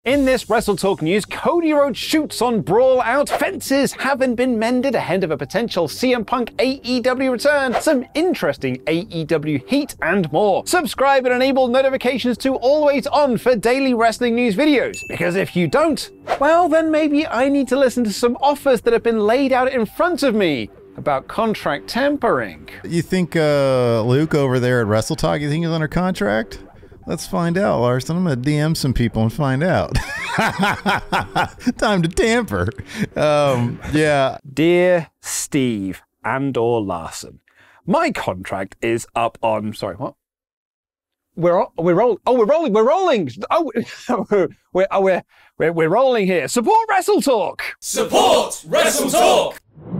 In this WrestleTalk news, Cody Rhodes shoots on Brawl out, fences haven't been mended ahead of a potential CM Punk AEW return, some interesting AEW Heat, and more. Subscribe and enable notifications to always on for daily wrestling news videos, because if you don't, well then maybe I need to listen to some offers that have been laid out in front of me about contract tampering. You think Luke over there at WrestleTalk, you think he's under contract? Let's find out, Larson. I'm going to DM some people and find out. Time to tamper. Yeah. Dear Steve and/or Larson, my contract is up on... Sorry, what? We're rolling. Oh, we're rolling here. Support WrestleTalk. Support WrestleTalk.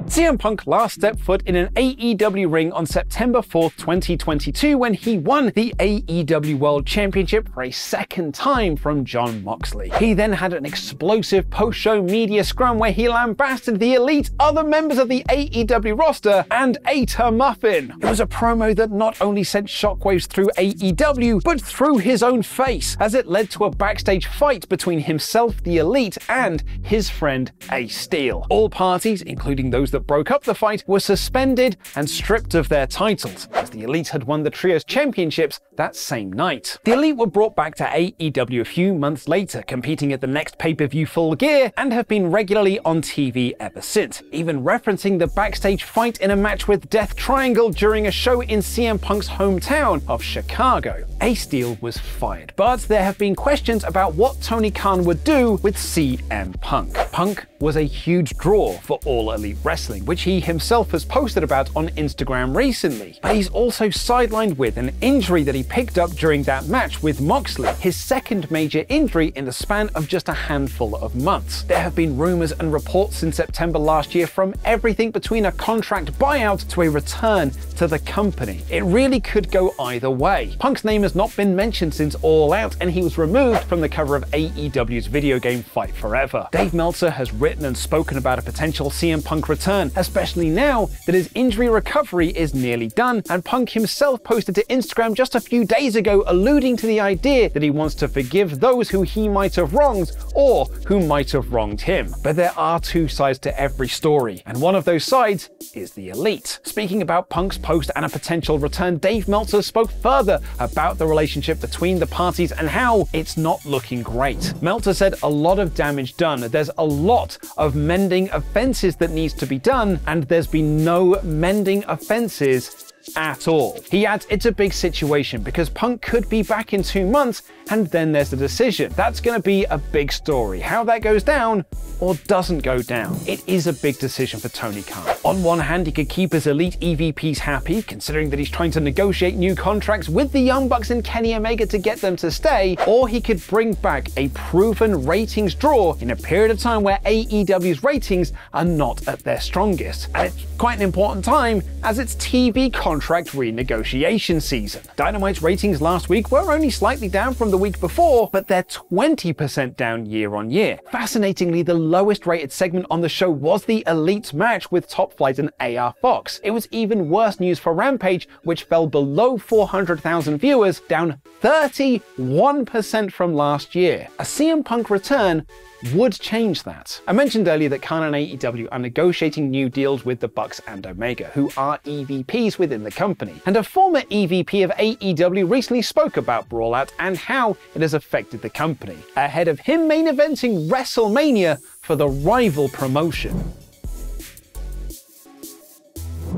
CM Punk last stepped foot in an AEW ring on September 4th, 2022 when he won the AEW World Championship for a second time from Jon Moxley. He then had an explosive post-show media scrum where he lambasted the elite, other members of the AEW roster, and ate a muffin. It was a promo that not only sent shockwaves through AEW, but through his own face, as it led to a backstage fight between himself, the elite, and his friend Ace Steel. All parties, including those that broke up the fight, were suspended and stripped of their titles, as the Elite had won the Trios Championships that same night. The Elite were brought back to AEW a few months later, competing at the next pay-per-view Full Gear, and have been regularly on TV ever since, even referencing the backstage fight in a match with Death Triangle during a show in CM Punk's hometown of Chicago. Ace Steel was fired, but there have been questions about what Tony Khan would do with CM Punk. Punk was a huge draw for All Elite Wrestling, which he himself has posted about on Instagram recently. But he's also sidelined with an injury that he picked up during that match with Moxley, his second major injury in the span of just a handful of months. There have been rumors and reports in September last year from everything between a contract buyout to a return to the company. It really could go either way. Punk's name has not been mentioned since All Out, and he was removed from the cover of AEW's video game Fight Forever. Dave Meltzer has written and spoken about a potential CM Punk return, especially now that his injury recovery is nearly done, and Punk himself posted to Instagram just a few days ago alluding to the idea that he wants to forgive those who he might have wronged or who might have wronged him. But there are two sides to every story, and one of those sides is the Elite. Speaking about Punk's post and a potential return, Dave Meltzer spoke further about the relationship between the parties and how it's not looking great. Meltzer said a lot of damage done, there's a lot of mending of fences that needs to be done, and there's been no mending of fences at all. He adds it's a big situation because Punk could be back in 2 months, and then there's the decision. That's going to be a big story. How that goes down or doesn't go down. It is a big decision for Tony Khan. On one hand, he could keep his elite EVPs happy, considering that he's trying to negotiate new contracts with the Young Bucks and Kenny Omega to get them to stay, or he could bring back a proven ratings draw in a period of time where AEW's ratings are not at their strongest. And it's quite an important time as it's TV contract renegotiation season. Dynamite's ratings last week were only slightly down from the week before, but they're 20% down year on year. Fascinatingly, the lowest rated segment on the show was the Elite match with Top Flight and AR Fox. It was even worse news for Rampage, which fell below 400,000 viewers, down 31% from last year. A CM Punk return would change that. I mentioned earlier that Konnan AEW are negotiating new deals with the Bucks and Omega, who are EVPs within the company. And a former EVP of AEW recently spoke about Brawl Out and how it has affected the company, ahead of him main eventing WrestleMania for the rival promotion.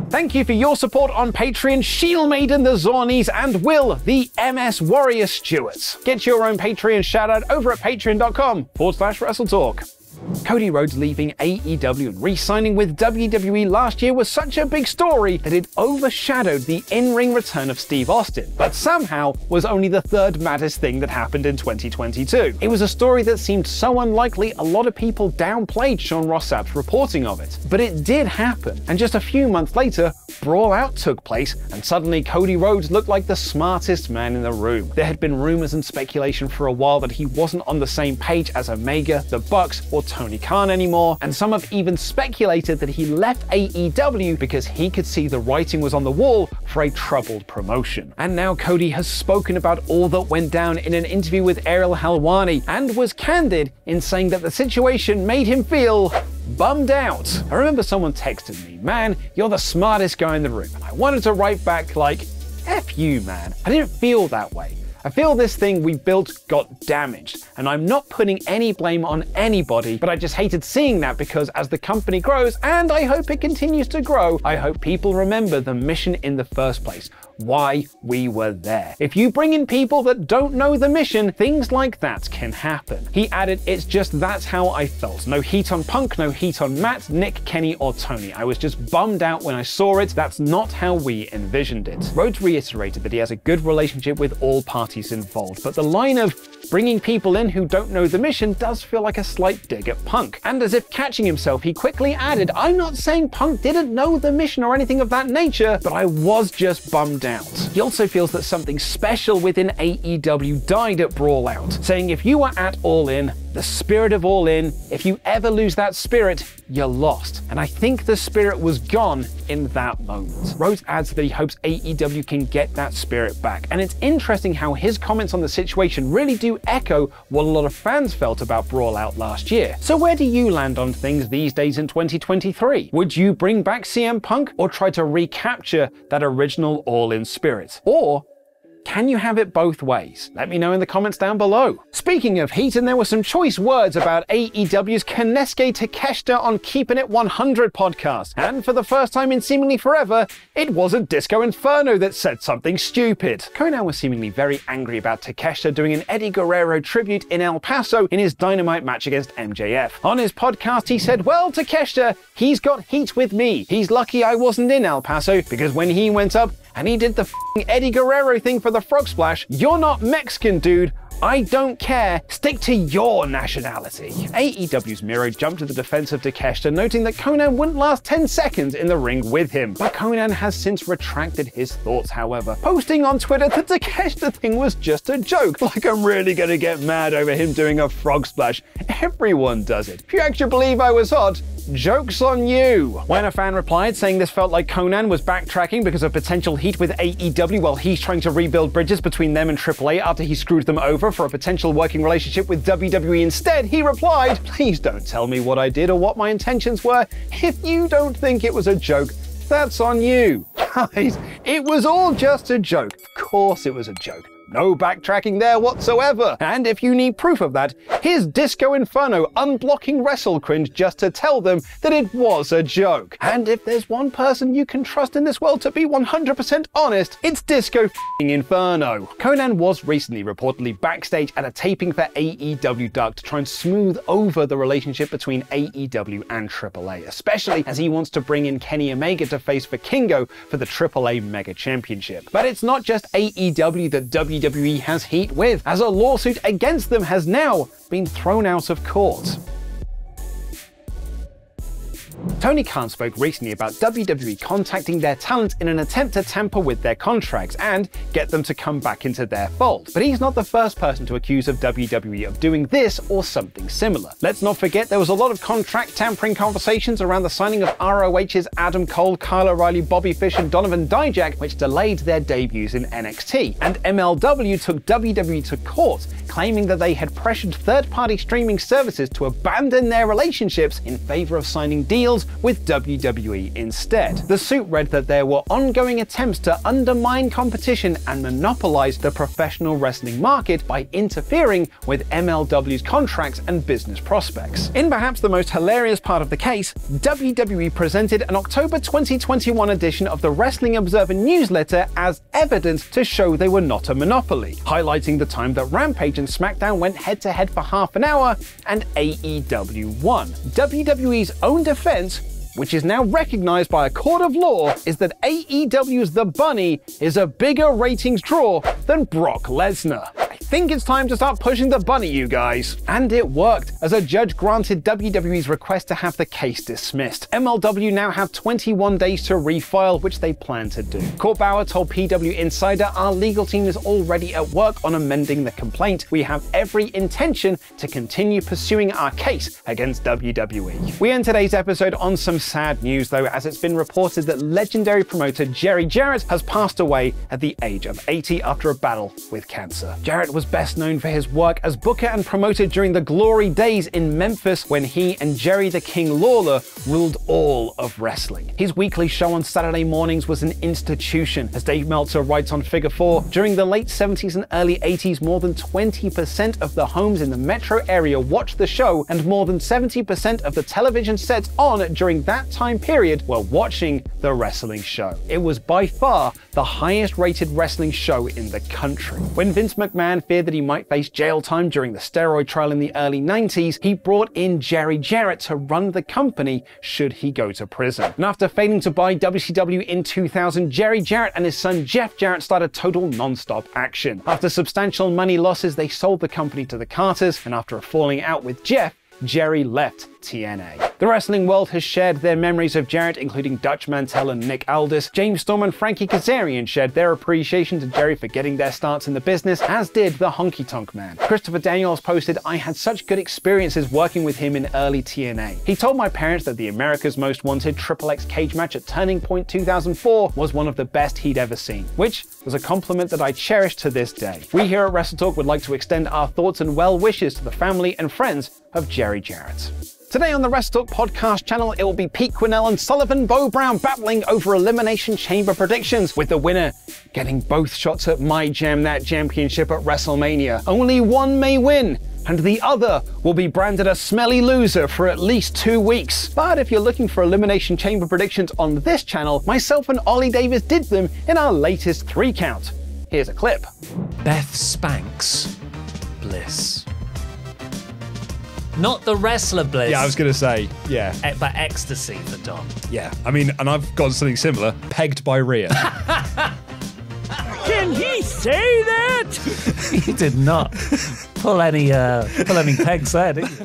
Thank you for your support on Patreon, Shield Maiden the Zornies, and Will the MS Warrior Stewarts. Get your own Patreon shoutout over at patreon.com/WrestleTalk. Cody Rhodes leaving AEW and re-signing with WWE last year was such a big story that it overshadowed the in-ring return of Steve Austin, but somehow was only the third maddest thing that happened in 2022. It was a story that seemed so unlikely a lot of people downplayed Sean Ross Sapp's reporting of it. But it did happen, and just a few months later, Brawl Out took place, and suddenly Cody Rhodes looked like the smartest man in the room. There had been rumors and speculation for a while that he wasn't on the same page as Omega, the Bucks, or Tony Khan anymore, and some have even speculated that he left AEW because he could see the writing was on the wall for a troubled promotion. And now Cody has spoken about all that went down in an interview with Ariel Helwani and was candid in saying that the situation made him feel bummed out. I remember someone texted me, "Man, you're the smartest guy in the room." And I wanted to write back like, "F you, man." I didn't feel that way. I feel this thing we built got damaged, and I'm not putting any blame on anybody, but I just hated seeing that because as the company grows, and I hope it continues to grow, I hope people remember the mission in the first place, why we were there. If you bring in people that don't know the mission, things like that can happen. He added, "It's just that's how I felt. No heat on Punk, no heat on Matt, Nick, Kenny, or Tony. I was just bummed out when I saw it. That's not how we envisioned it." Rhodes reiterated that he has a good relationship with all parties involved, but the line of bringing people in who don't know the mission does feel like a slight dig at Punk. And as if catching himself, he quickly added, "I'm not saying Punk didn't know the mission or anything of that nature, but I was just bummed out." He also feels that something special within AEW died at Brawl Out, saying if you were at All In, the spirit of All In, if you ever lose that spirit, you're lost. And I think the spirit was gone in that moment. Rhodes adds that he hopes AEW can get that spirit back. And it's interesting how his comments on the situation really do echo what a lot of fans felt about Brawl Out last year. So where do you land on things these days in 2023? Would you bring back CM Punk or try to recapture that original All In spirit? Or can you have it both ways? Let me know in the comments down below. Speaking of heat, and there were some choice words about AEW's Konosuke Takeshita on Keeping It 100 podcast. And for the first time in seemingly forever, it wasn't Disco Inferno that said something stupid. Konnan was seemingly very angry about Takeshita doing an Eddie Guerrero tribute in El Paso in his Dynamite match against MJF. On his podcast, he said, "Well, Takeshita, he's got heat with me. He's lucky I wasn't in El Paso because when he went up, and he did the Eddie Guerrero thing for the frog splash. You're not Mexican, dude. I don't care. Stick to your nationality." AEW's Miro jumped to the defense of Takeshita, noting that Konnan wouldn't last 10 seconds in the ring with him. But Konnan has since retracted his thoughts, however, posting on Twitter that the Takeshita thing was just a joke. Like I'm really gonna get mad over him doing a frog splash. Everyone does it. If you actually believe I was hot, joke's on you. When a fan replied saying this felt like Konnan was backtracking because of potential heat with AEW while he's trying to rebuild bridges between them and AAA after he screwed them over for a potential working relationship with WWE instead, he replied, "Please don't tell me what I did or what my intentions were. If you don't think it was a joke, that's on you." Guys, it was all just a joke. Of course it was a joke. No backtracking there whatsoever. And if you need proof of that, here's Disco Inferno unblocking Wrestle Cringe just to tell them that it was a joke. And if there's one person you can trust in this world to be 100% honest, it's Disco Inferno. Konnan was recently reportedly backstage at a taping for AEW Dark to try and smooth over the relationship between AEW and AAA, especially as he wants to bring in Kenny Omega to face Vikingo for the AAA Mega Championship. But it's not just AEW that WWE has heat with, as a lawsuit against them has now been thrown out of court. Tony Khan spoke recently about WWE contacting their talent in an attempt to tamper with their contracts and get them to come back into their fold. But he's not the first person to accuse of WWE of doing this or something similar. Let's not forget there was a lot of contract tampering conversations around the signing of ROH's Adam Cole, Kyle O'Reilly, Bobby Fish, and Donovan Dijak, which delayed their debuts in NXT. And MLW took WWE to court, claiming that they had pressured third-party streaming services to abandon their relationships in favor of signing deals with WWE instead. The suit read that there were ongoing attempts to undermine competition and monopolize the professional wrestling market by interfering with MLW's contracts and business prospects. In perhaps the most hilarious part of the case, WWE presented an October 2021 edition of the Wrestling Observer newsletter as evidence to show they were not a monopoly, highlighting the time that Rampage and SmackDown went head-to-head for half an hour and AEW won. WWE's own defense, which is now recognized by a court of law, is that AEW's The Bunny is a bigger ratings draw than Brock Lesnar. I think it's time to start pushing the bunny, you guys. And it worked, as a judge granted WWE's request to have the case dismissed. MLW now have 21 days to refile, which they plan to do. Court Bauer told PW Insider, "Our legal team is already at work on amending the complaint. We have every intention to continue pursuing our case against WWE." We end today's episode on some sad news though, as it's been reported that legendary promoter Jarrett has passed away at the age of 80 after a battle with cancer. Jarrett was best known for his work as booker and promoter during the glory days in Memphis when he and Jerry the King Lawler ruled all of wrestling. His weekly show on Saturday mornings was an institution. As Dave Meltzer writes on Figure 4, during the late 70s and early 80s, more than 20% of the homes in the metro area watched the show, and more than 70% of the television sets on during that time period were watching the wrestling show. It was by far the highest rated wrestling show in the country. When Vince McMahon feared that he might face jail time during the steroid trial in the early 90s, he brought in Jarrett to run the company should he go to prison. And after failing to buy WCW in 2000, Jarrett and his son Jeff Jarrett started total non-stop action. After substantial money losses, they sold the company to the Carters, and after a falling out with Jeff, Jerry left TNA. The wrestling world has shared their memories of Jarrett, including Dutch Mantell and Nick Aldis. James Storm and Frankie Kazarian shared their appreciation to Jerry for getting their starts in the business, as did the Honky Tonk Man. Christopher Daniels posted, "I had such good experiences working with him in early TNA. He told my parents that the America's Most Wanted XXX cage match at Turning Point 2004 was one of the best he'd ever seen, which was a compliment that I cherish to this day. We here at WrestleTalk would like to extend our thoughts and well wishes to the family and friends of Jerry Jarrett." Today on the WrestleTalk podcast channel, it will be Pete Quinnell and Sullivan Bo Brown battling over Elimination Chamber predictions, with the winner getting both shots at My Jam That Championship at WrestleMania. Only one may win, and the other will be branded a smelly loser for at least 2 weeks. But if you're looking for Elimination Chamber predictions on this channel, myself and Ollie Davis did them in our latest 3-count. Here's a clip. Beth Spanks Bliss. Not the wrestler Bliss. Yeah, I was going to say, yeah. But ecstasy for Dom. Yeah, I mean, and I've got something similar, pegged by Rhea. Can he say that? He did not pull any pegs there, did he?